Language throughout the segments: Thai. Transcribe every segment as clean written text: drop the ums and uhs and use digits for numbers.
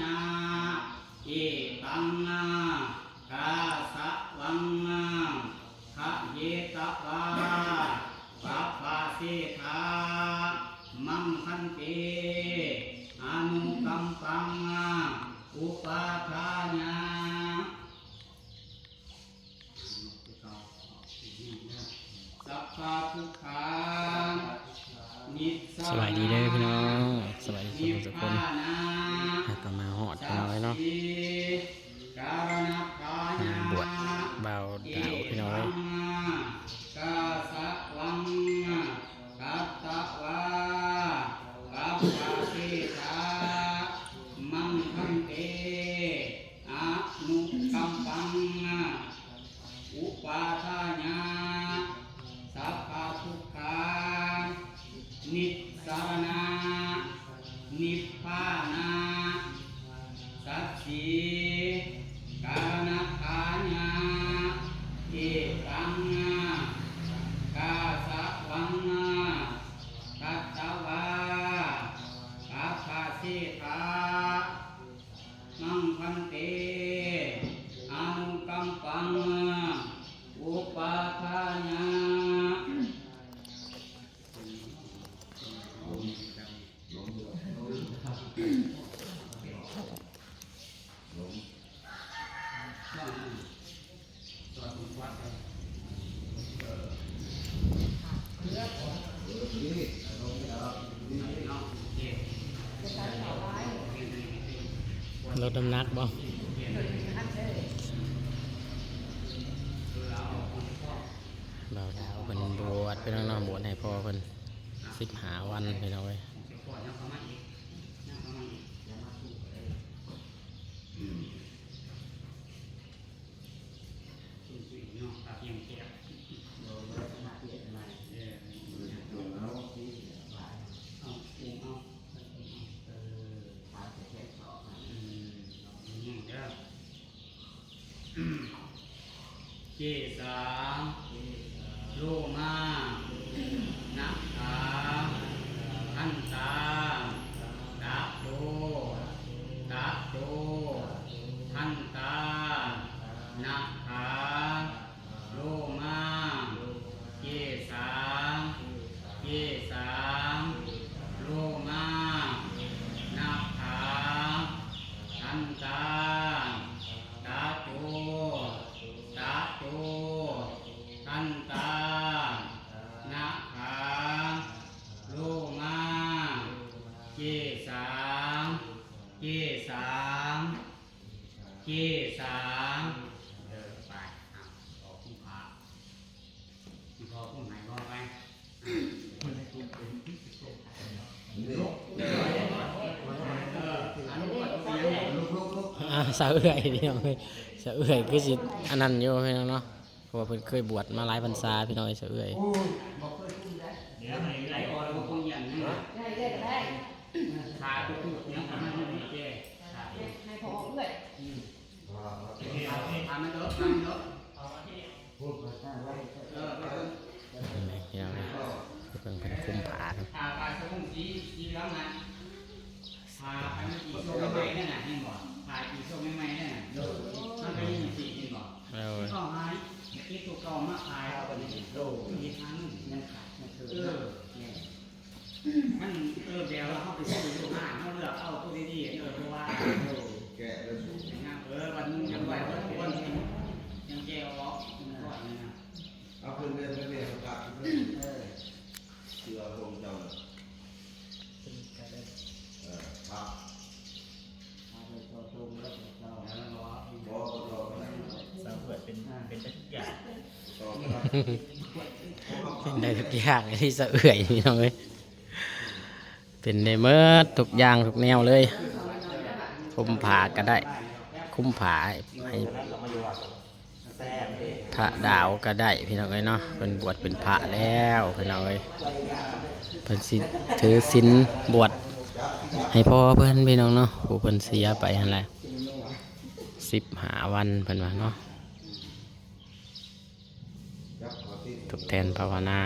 ญาเอตังกาสะวังขะเยตวาปัปปะเสธามังคันเตอนุกัมปังอุปาทาญาสัพพะทุกขานิส สวัสดีเด้อพี่น้องสวัสดีทุกคนก็มาหอดพี่น้องเลยเนาะบวชเบาดาวพี่น้องเลยกาสะวังกัตตะวากัปปะเสธามังคันเตอนุกัมปังอุปาทาญาสัพพะทุกขานิสรณานิพพานาสัจฉิการณคาญาเอตังกาสะวังกัตตวาปัปปะเสธามังคันเตอนุกัมปังอุปาทาญาลดน้ำหนักบ่เบาดาวเป็นบวชเป็นน้องๆบวชให้พ่อเป็น15 วันพี่น้องเลยเจสาโลมานักขาทันตาตาโตตาโตทันตานักขาโลมาเจสาเจสาโลมานักขาทันตาตาโตตาโตทันตานาขาโลมาเจสามเจสามเจสามเดินไปออกคุ้มพาพอคุ้มหายพอไปสาวเอื่อยพี่น้องเลยสาวเอื่อยคือสิอันนั้นอยู่พี่น้องเนาะเพราะว่าเพิ่นเคยบวชมาหลายพรรษาพี่น้องสาวเอื่อยเดี๋ยวไหลออกแล้วก็คงยังนะได้ขาดตัวยังทำมันไม่เจ๊ให้พอเอื่อยทำมันเยอะทำมันเยอะเห็นไหมพี่น้องเลยเพิ่นเป็นคุ้มผาครับ ผ่าไปสมุนสีเหลืองนะผ่าไปมันกี่โซ่ไม่ไหมนั่นน่ะเห็นบ่ผ่ากี่โซ่ไม่ไหมนั่นน่ะมันก็ยังสีเห็นบ่ก็หายคิดตัวกองมาขายเอาไปนี่โซ่มีทั้งยังขาดมันคือมันเดี๋ยวเราเข้าไปซื้ออยู่ห้างเขาเลือกเอาตัวดีๆเพราะว่าแกะแล้วสูงวันยังไหววันยังแก้วล็อกก่อนนะเอาขึ้นเรื่อยๆกลับเชื่อลงเจ้าพักสาวเปิดเป็นทุกอย่างเป็นได้ทุกอย่างที่สาวเอื่อยพี่น้องเลยเป็นได้เมื่อทุกอย่างทุกแนวเลยคุ้มผาก็ได้คุ้มผาให้พระดาวก็ได้พี่น้องเลยเนาะเป็นบวชเป็นพระแล้วพี่น้องเลยเป็นสิถือศีลบวชให้พ่อเพื่อนพี่น้องเนาะผู้เพิ่นเสียไปอะไร15 วันเพิ่นว่าเนาะทดแทนภาวนา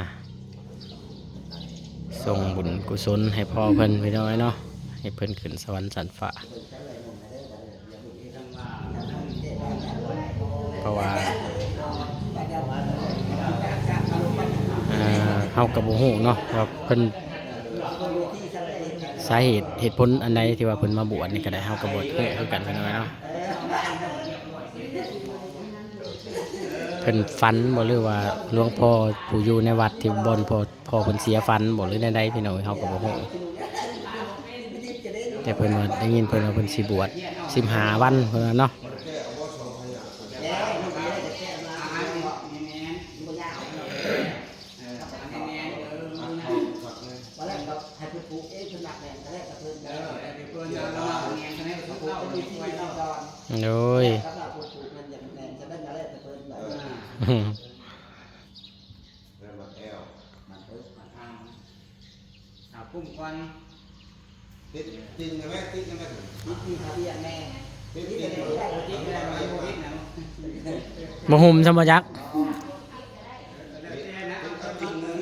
ส่งบุญกุศลให้พ่อเพิ่นพี่น้องเนาะ ให้เพิ่นขึ้นสวรรค์สันฟ้าเพราะว่าเฮากับบ่ฮู้เนาะว่าเพิ่นสาเหตุผลอันใดที่ว่าเพิ่นมาบวชนี่ก็ได้เฮาก็บ่ฮู้คือกันเพิ่นว่าเนาะเพิ่นฝันบ่หรือว่าหลวงพ่อผู้อยู่ในวัดที่บ่อนพ่อเพิ่นเสียฝันบ่หรือใดๆพี่น้องเฮาก็บ่ฮู้แต่เพิ่นว่าได้ยินเพิ่นว่าเพิ่นสิบวช15วันเพิ่นว่าเนาะโอ้ยกุ้มควัน ติดจริงไหมติดยังไง ที่ทะเบียนแม่ ติด ที่ จริง เป็นผู้ได้ที่เป็นอะไรผู้พิษนะ บ่หุ่มซะบ่จัก จริงเลย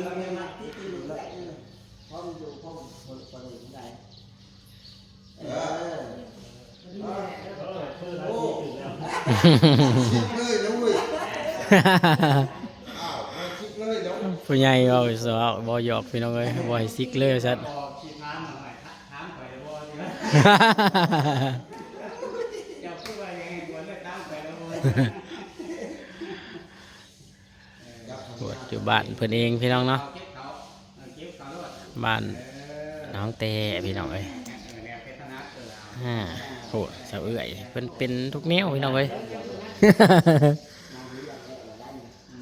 โอ้คิดเลยนะเว้ยอ้าวคิดเลยนะ ผู้ใหญ่เว้าซะบ่หยอกพี่น้องเอ้ยบ่ให้ซิกเลยซั่น ขี้ท้ามหน่อยท้ามไปแล้วบ่ใช่ไหมจะพูดว่ายังไงกวนเลยท้ามไปแล้วบ่ บวชอยู่บ้านเพิ่นเองพี่น้องเนาะ เก็บเขาด้วย บ้านน้องแต่พี่น้องเอ้ย เนี่ยเป็นธนัดโหสาวเอื้อยเพิ่นเป็นทุกแนวพี่น้องเอ้ย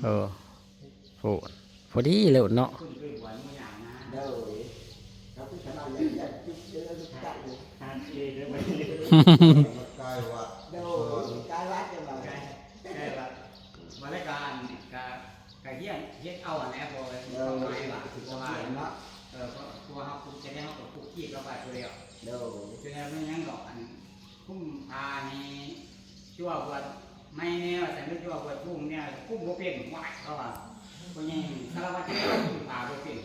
โอ้โหพอดีเลยเนาะ คุณคือหวานมืออย่างนะ กายวัด ใช่ละวันรายการกะเยี่ยมเฮ็ดเอาอันแอปบ่เลยทำไมล่ะคือสบายเนาะเพราะตัวเฮาคุกจะได้เฮาคุกกี้เข้าไปตัวเดียวคือแล้วมันยังดอกอันคุ้มพานี่ชั่วบวชไม่แน่ว่าแต่ไม่ชั่วบวชคุ้มเนี่ยคุ้มบ่เป็นวายเขาว่าผู้ใหญ่สารวัตรคุ้มพาบ่เป็น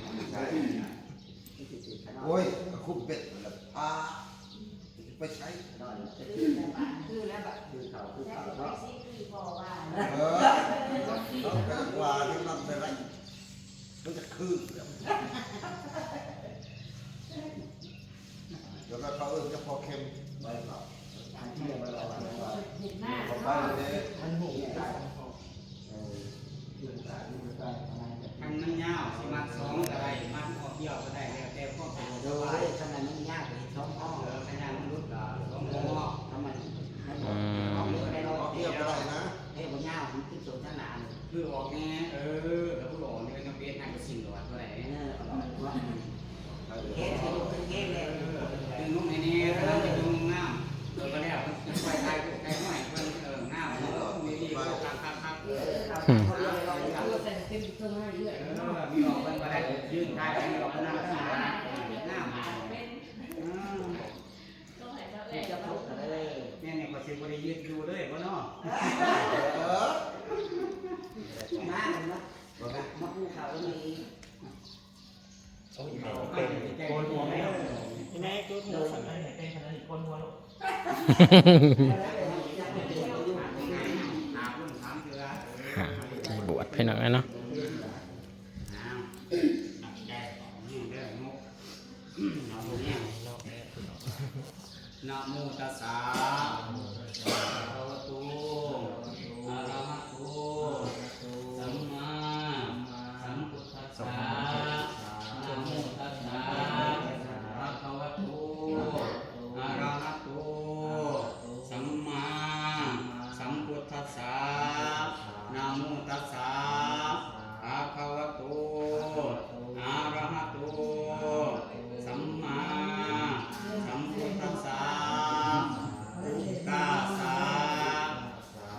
โอ้ยคุ้มเป็ดแล้วไปใช้ว่าที่นั่นไปไรมันจะคืนเดี๋ยวเขาจะพอเค็มไปหรอกไปเลยทางมันยาวสิมัด2ก็ได้มัดออกเดียวก็ได้แล้วแต่พวกสะดวกสบายขนาดมันยากเลย2ห้องขนาดมันรุดก็2ห้องทำมันห้องเดียวได้เราเดียวก็ได้นะเฮ้ยบ่ยาวมันขึ้นสูงขนาดคือออกแน่แล้วผู้ออกนี่ต้องเปลี่ยนให้กับสิ่งหลอดบ่ได้เฮ็ดให้ลูกเฮ็ดเลยดึงนุ่มให้แน่แล้วจะดึงงามก็แล้วมันไปทายไกลหน่อยเพิ่นงามมีคักมีออกมันมาได้ยืนทายมีออกมันหน้าข้างหลังหน้าจะพูดอะไรเนี่ยก็สิบ่ได้ยืดอยู่เลยบ่เนาะมาเนาะมาพูดข่าวมีเป็นโกนหัวไหมแม่จุดหัวสั่งให้เป็นขนาดโกนหัวลูกใจบวชพี่น้องเนาะนะโมตัสสะภะคะวะโตอะระหะโตสัมมาสัมพุทธัสสะนะโมตัสสะภะคะวะโตอะระหะโตสัมมาสัมพุทธัสสะนะโมตัสสะภะคะวะโตอะระหะโตสัมมาสัมพุทธัสสะกาสะภ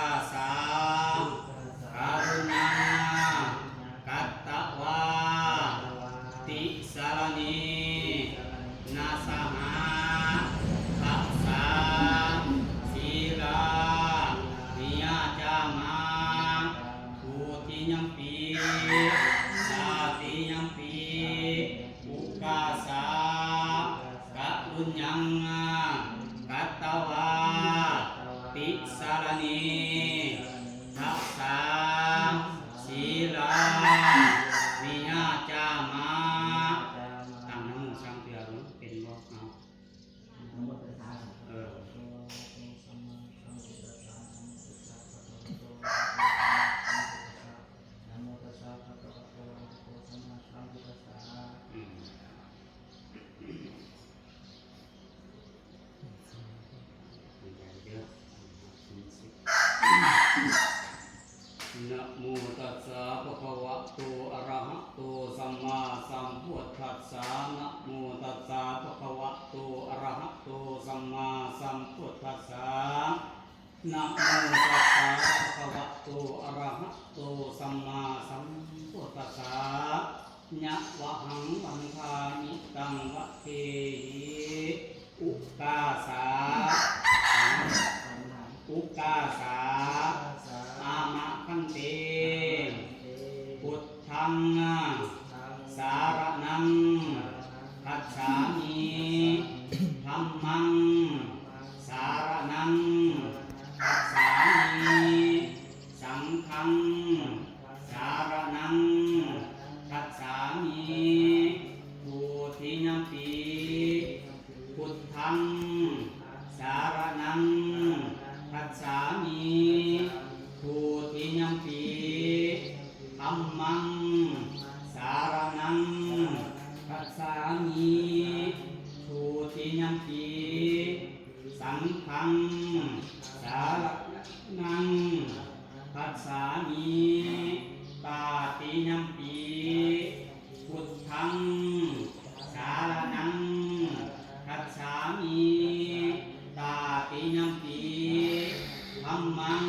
าสาการุณากัตตวาติสารณีนาสหาทัสสาศีลานิยาจามาภูติยัมปีสาติยัมปีอุกาสากะรุญญังกัตตวาติสารณีทัสสาศีลานิยาจามาตั้งนะโมสามเทื่อรู้เป็นบ่เอานะโมตัสสะภะคะวะโตอะระหะโตสัมมาสัมพุทธัสสะนะโมตัสสะภะคะวะโตอะระหะโตสัมมาสัมพุทธัสสะนะโมตัสสะภะคะวะโตอะระหะโตสัมมาสัมพุทธัสสะญะวะหังวันทานิตังวะเทหิอุกาสาอุกาสาอามะคันเตพุทธังสารนังคัจฉามิธัมมังสารนังคัจฉามิสังฆังสารนังคัจฉามิภูติยัมปีพุทธังสารนังคัจฉามิภูติยัมปีธัมมังสารนังคัจฉามิภูติยัมปีสังฆังสารนังคัจฉามิตาติยัมปีพุทธังสารนังคัจฉามิตาติยัมปีธัมมัง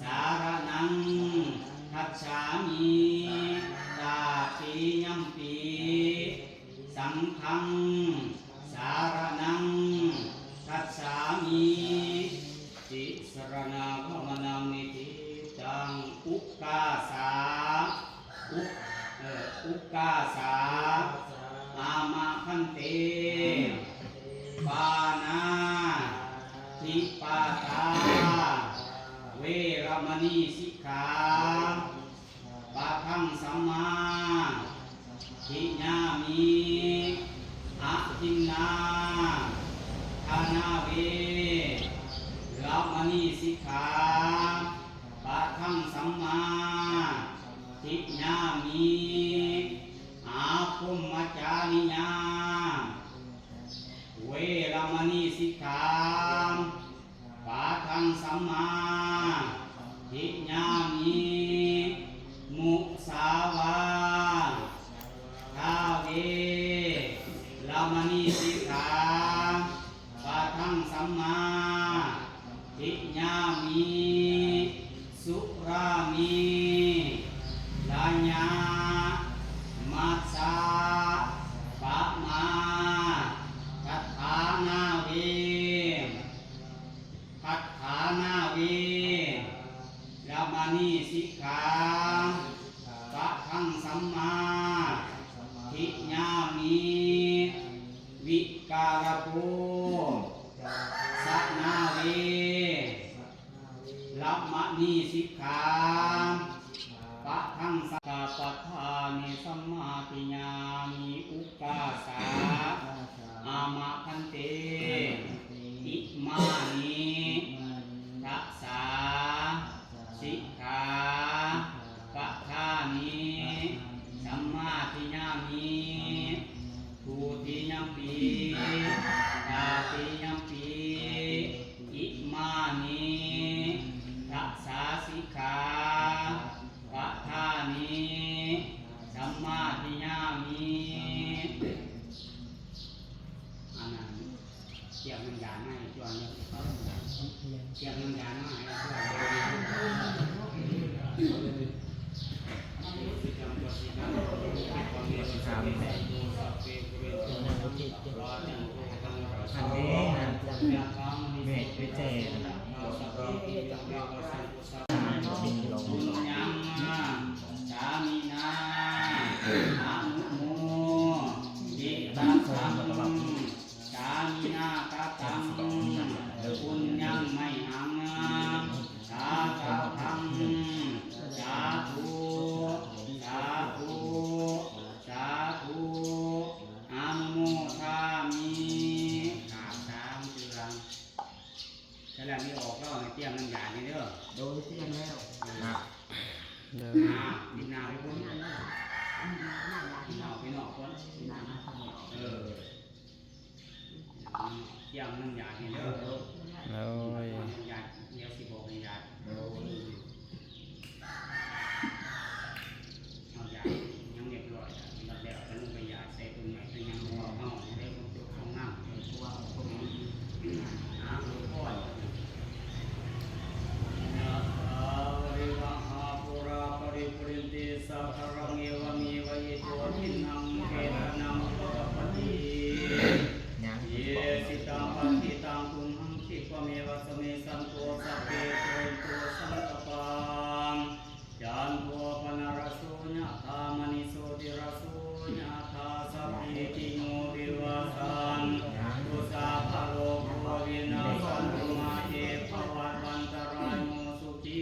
สารนังคัจฉามิตาติยัมปีสังฆังสารนังคัจฉามิติสรณาภมนังนิติตังอุกกาสาอุกกาสาอามะคันเตปานาทิปาตาเวรมณีสิกขาปะทังสัมมาทิญามิอะทินนาทานาเวรมณีสิกขาปะทังสัมมาทิญามิอาคุมมัจจานิยาเวรมณีสิกขาปะทังสัมมาทิญามิมุสาวาทาเวรมณีสิกขาปะทังสัมมาทิญามิสุรามิลาญามัสสาปะมาคัตถานาเวคัตถานาเวรมณีสิกขาปะทังสัมมาทิญามิวิการโกสนาเวรัมณีสิกขาปะทังสักขาปทานิสัมมาทิญามิอุกาสาอามะคันเตอิมานิทัสสาสิกขาปะทานิสัมมาทิญามิภูติยัมปีตาติยัมปีอิมานิทัสสาสิกขาปะทานิสัมมาทิญามิอันนั้นเกี่ยวกับยานให้ช่วยเนี่ยเกี่ยวกับยานให้ช่วย ถามแม่อันนี้นะแม่ไปแจกบินลง ยังสามีนาอานุโมจิตตังสามีนาคาตังคุณยังไม่หังสาธังสาธุสาธุสาธุอนุโมทามิขาด3เดือนแต่แล้วมีออกแล้วเตรียมน้ำยานี่เด้อ โดยเสียงแล้ว นะ ดินนาไปพุ่นดินนาไปนอกคนเออเตรียมน้ำยานี่เด้อ โอ้ย น้ำยาเดี๋ยวสิบอกน้ำยาเอายายังเรียบร้อยแล้วแล้วจะลงไปยาใส่ตุ่มใหม่เป็นยังหัวเอาได้ลงตัวของน้ำตัวของน้ำตัวก้อนสัพพะรังเอวะมีวะเยโตทินังเกตนังโลปฏิ ยัง เยสิตังปฏิตังตุมหังคิปะเมวะสเมสันโตสัพเพโตโตสังกปังจันโทปนารโสญะธามณิโสติรโสญะธาสัพพิติโนวิวัสสันตุสัพพะโลกโควินาศสันตุมาเยภวัตวันตรายโมสุขี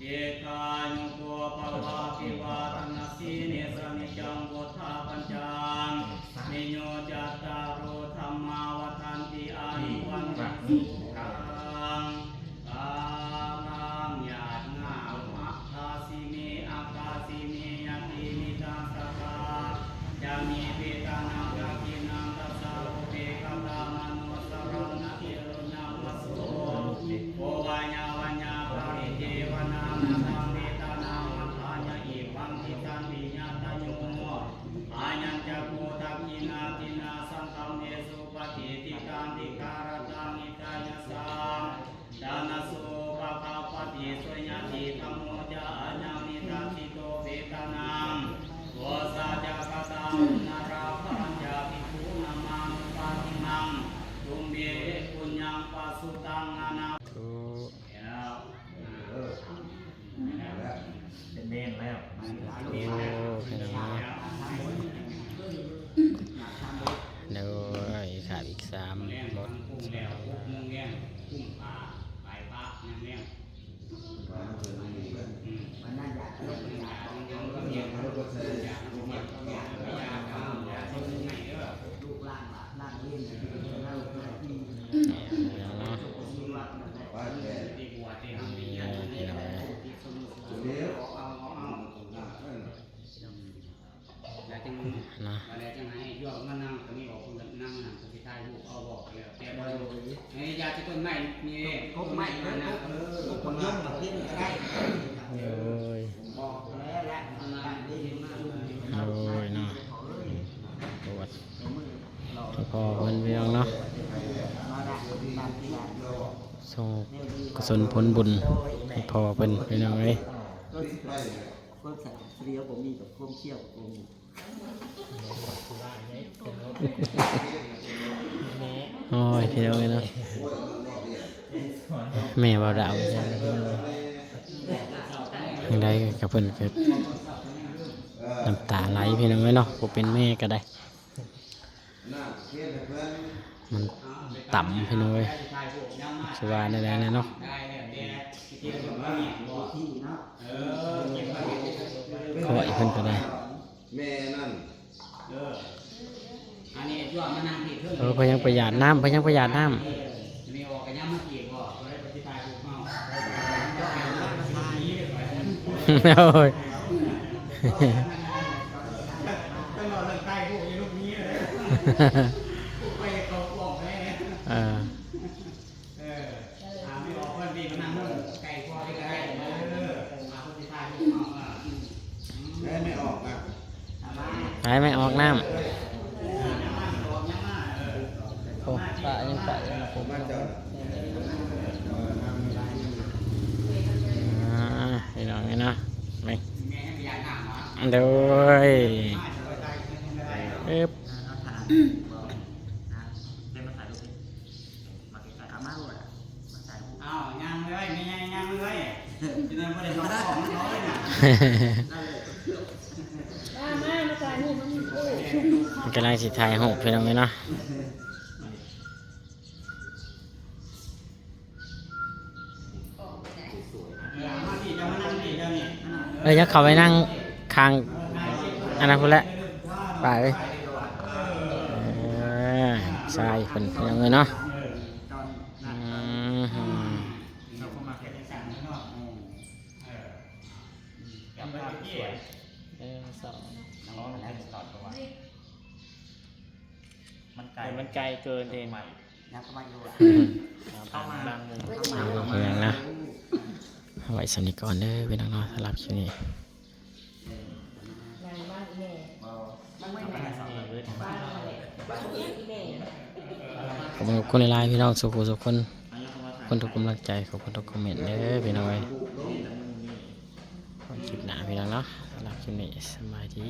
เอกายุโกภวะภิวาทนาสีเนสนิจังวุฒาปัญจังนิโยจัตตารุธรรมาวัฏันติอายุวันสุขังกาลังญาณาอัคคาสิเมอัคคาสิเมยติมิตังสัพพะจามิเปตานังกากินังตัสสะโลเปกตามโนสรณะเอรุณามะโสโอวายาวัญญาปริเทวนานาตังเวตานามัทาญะอิวังทิตันติญาตโยอายัญจะโกทักขินาตินาสังฆเมสุปฏิติการติการตังอิตายสังดานาโสภะคะปฏิสยติธรรมโมจาอัญญามิทัสสิโตเวตานังโวสาจักตังนาราปัญญาภิกขุนามังปาติมังตุมเบปุญญังปัสสุตังนานา ทุ แล้ว เป็นเมนแล้ว โอ้พี่น้องเดี๋ยวขาดอีก3 แรง ร มั ถ นกุ้งแล้วกุ้งแรงกุ้งปลาปลายปลายังแรงอืม มันน่าอยากลงไปอยาก ยังก็เย็นแล้วก็เสียอยากก็เย็นก็อยากก็อยากก็อยากคนไหนเด้อ ลูกล่างล่างเล่นแล้วที่ เนาะ มีวัด ว่าแก่ ตีบัวตีหางตียันตีอะไรตีสมุน เดี๋ยว เอาแล้วจัง เนาะ แล้วจังให้ย่อมานั่งตรงนี้ออกคนนั่งนั่งคนที่ท้ายลูกเอาบอกแล้วแต่บ่ไอ้ยาที่ต้นไม้มี ครบไม่เลยนะคนย่อมแบบนี้ก็ได้ โอ้ย บอกแล้วและการได้ยินมาก โอ้ยเนาะปวดพอเพิ่นพี่น้องเนาะ มาได้ตามที่อยาก ส่งกุศลผลบุญให้พอเพิ่นพี่น้องเอ้ย ก็ใส่เรียวผมมีกับก้มเชี่ยวผม โอ้ยพี่น้องเอ้ยเนาะแม่บ่าวดาวจังพี่น้องยังไดกับเพิ่นก็น้ำตาไหลพี่น้องเอ้ยเนาะบ่เป็นแม่ก็ได้ มันต่ำพี่น้องเอ้ยสิว่าได้แล้วเนาะ ได้แล้วแต่ที่ต้นไม้บ่ ที่เนาะ เก็บมา ขออีกเพิ่นก็ได้ แม่นั่น อันนี้ย่อมานั่งที่เทิง เพิ่นยังประหยัดน้ำเพิ่นยังประหยัดน้ำ มีออกกันยังมากี่บ่ก็ได้ปฏิทายพวกเฮา โอ้ย ต้องรอเรื่องใกล้พวกอยู่ลูกนี้เลยไปเขาบอกให้ เออ ถามไม่ออกว่าดีมันนั่งไก่พอได้ก็ได้มาปฏิทายพวกเฮา แม่ไม่ออกนะ หายไม่ออกน้ำ ยังมายังมา โอ้ปะยังปะยังผม มาเจ้า พี่น้องนี่นะไม่ แม่ให้พยานหน้าหมอ โดย มาจะไป ปึ๊บ เอาถ่านเป็นมาถ่ายรูปดิมาไกลๆเอามาลูกอ่ะมาถ่ายรูป อ้าวยังเลยมียังเลยจะได้ไม่ได้ร้องของน้อยน่ะ มาจ่ายหูมันโอ้ย มันกำลังสิถ่ายรูปพี่น้องเลยเนาะ มาที่จะมานั่งนี่เจ้านี่ อยักเข้าไปนั่งข้างอันนั้นพุ่นแหละไปเลยใช่คนพี่น้องเลยเนาะ ตอน อื นั้น ม เราเข้ามาแค่ได้สั่ง เนาะจำไว้ที่ สอง น้องมันให้ตอดตัวมันไกล มันไกลเกินเอง ใหม่ยังเข้ามาอยู่อ่ะ เข้ามาบางมุม เข้ามา เอาเพียงนะเอาไว้สำนิก่อนเด้อพี่น้องเนาะสำหรับคลิปนี้ งานบ้านแม่ มันไม่ได้สอนเลย บ้านอะไรบ้านแม่ ขอบคุณหลายๆพี่น้องสุขสุขคนคนทุกกำลังใจขอบคุณทุกคอมเมนต์เด้อพี่น้องเอ้ยคลิปหน้าพี่น้องเนาะสำหรับคลิปนี้สบายดี